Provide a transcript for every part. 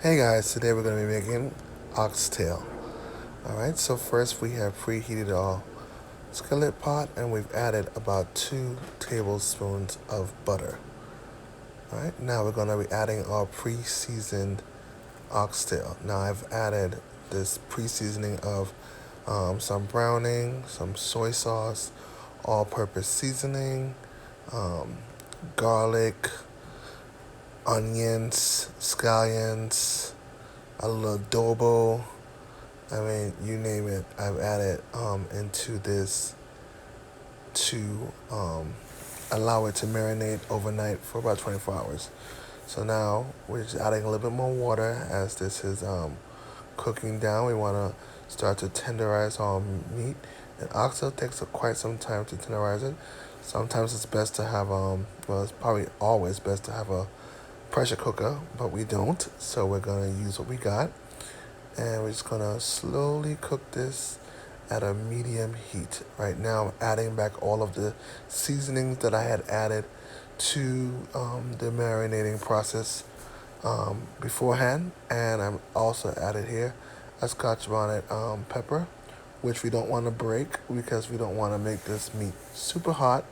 Hey guys, today we're going to be making oxtail. Alright, so first we have preheated our skillet pot and we've added about 2 tablespoons of butter. Alright, now we're going to be adding our pre-seasoned oxtail. Now I've added this pre-seasoning of some browning, some soy sauce, all-purpose seasoning, um, garlic, onions, scallions, a little adobo. I mean, you name it. I've added into this to allow it to marinate overnight for about 24 hours. So now we're just adding a little bit more water as this is cooking down. We want to start to tenderize our meat. And oxtail takes quite some time to tenderize it. Sometimes it's best to have well, it's probably always best to have a pressure cooker, but we don't. So we're gonna use what we got. And we're just gonna slowly cook this at a medium heat. Right now I'm adding back all of the seasonings that I had added to the marinating process beforehand, and I'm also added here a Scotch bonnet pepper, which we don't want to break because we don't want to make this meat super hot.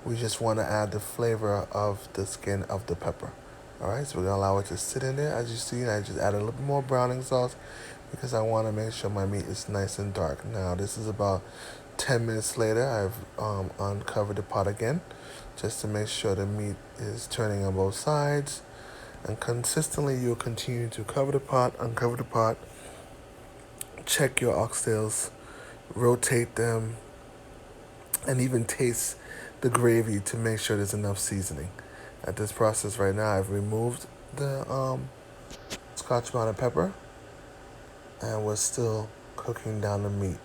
We just want to add the flavor of the skin of the pepper. Alright, so we're going to allow it to sit in there. As you see, I just added a little bit more browning sauce because I want to make sure my meat is nice and dark. Now, this is about 10 minutes later. I've uncovered the pot again just to make sure the meat is turning on both sides. And consistently, you'll continue to cover the pot, uncover the pot, check your oxtails, rotate them, and even taste the gravy to make sure there's enough seasoning. At this process right now, I've removed the Scotch bonnet pepper and we're still cooking down the meat.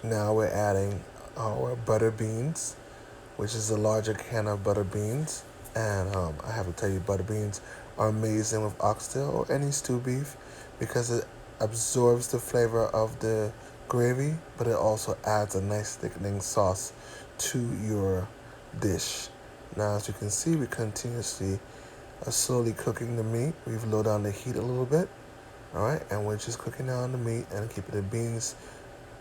Now we're adding our butter beans, which is a larger can of butter beans. And I have to tell you, butter beans are amazing with oxtail or any stew beef because it absorbs the flavor of the gravy, but it also adds a nice thickening sauce to your dish. Now, as you can see, we continuously are slowly cooking the meat. We've lowered down the heat a little bit, all right, and we're just cooking down the meat and keeping the beans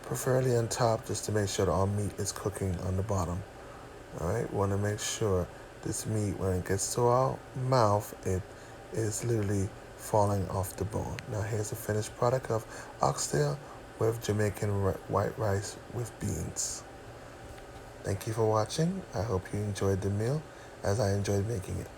preferably on top just to make sure that our meat is cooking on the bottom. All right, we want to make sure this meat, when it gets to our mouth, it is literally falling off the bone. Now here's the finished product of oxtail with Jamaican white rice with beans. Thank you for watching. I hope you enjoyed the meal as I enjoyed making it.